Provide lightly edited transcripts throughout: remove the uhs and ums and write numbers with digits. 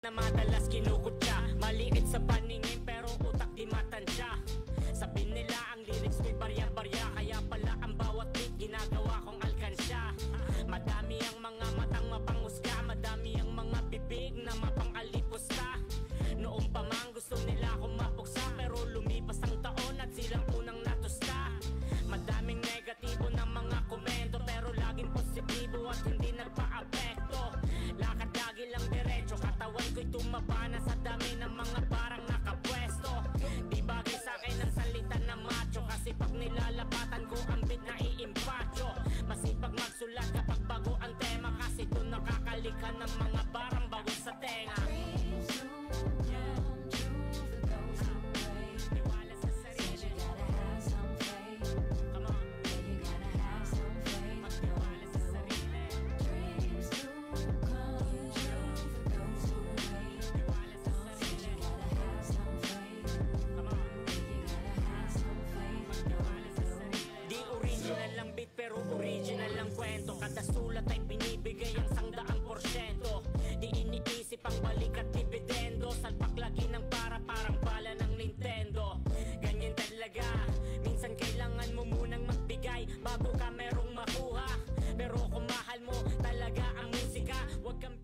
na madalas kinukutya. Maliit sa paningin pero utak di matansya. Sabi nila ang lyrics ko'y barya-barya, kaya pala ang bawat beat ginagawa kong alkansya. Madami ang mga matang mapangusga, madami ang mga bibig na mapangalipusta. Noong pa man gusto nila akong mapuksa, pero lumipas ang taon at silang unang natusta. Madaming negatibo ng mga komento, pero laging positibo at hindi nagpa-apekto. Lakad lagi lang diretso, katawan ko'y tumaba na sa dami ng mga parang nakapwesto. Di bagay sa akin ang salita na macho, kasi pag nilalapatan ko ang beat na iimpatyo. Masipag magsulat kapag bago ang tema, kasi doon nakakalika ng mga barang bago sa tenga. Pero original ang kwento, kada sulat ay binibigay ang 100%. Di iniisip ang balik at dividendo, salpak lagi ng parang bala ng Nintendo. Ganyan talaga, minsan kailangan mo munang magbigay bago ka merong makuha. Pero kung mahal mo talaga ang musika, wag kang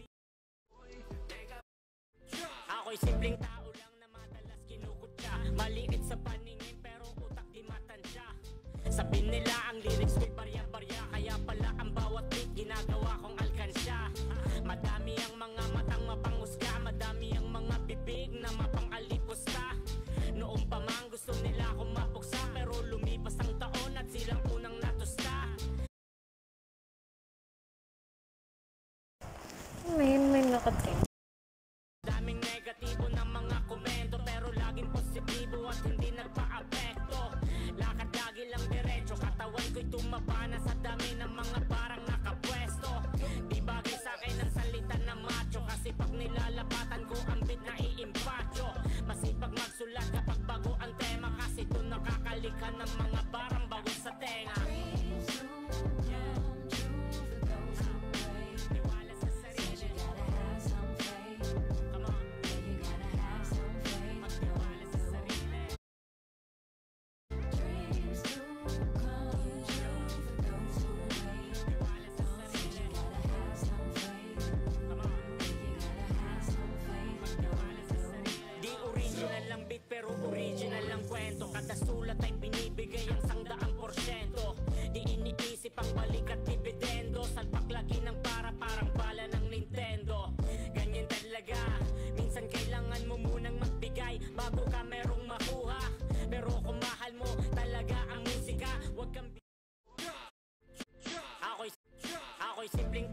ako'y simpleng tao lang na madalas kinukutya. Maliit sa paningin pero utak di matansya. Sabi nila ang lyrics ko'y barya-barya, kaya pala ang bawat beat ginagawa kong alkansya. Madami ang mga matang mapangusga, madami ang mga bibig na mapangalipusta. Noong pa man gusto nila akong mapuksa, pero lumipas ang taon at silang unang natusta. May nakating. Daming negatibo ng mga komento, pero laging positibo at hindi nagpa-apekto. Lakad lagi lang diretso, katawan ko'y tumaba na sa dami ng mga parang nakapwesto. Di bagay sa akin ang salita na macho, kasi pag nilalapatan ko ang beat na iimpatyo. Masipag magsulat kapag bago ang tema, kasi doon nakakalika ng mga barang bago sa tenga. Pero original ang kwento, kada sulat ay binibigay ang 100%. Di iniisip ang balik at dividendo, salpak lagi ng parang bala ng Nintendo. Ganyan talaga, minsan kailangan mo munang magbigay bago ka merong makuha. Pero kung mahal mo talaga ang musika, wag kang ako'y simpleng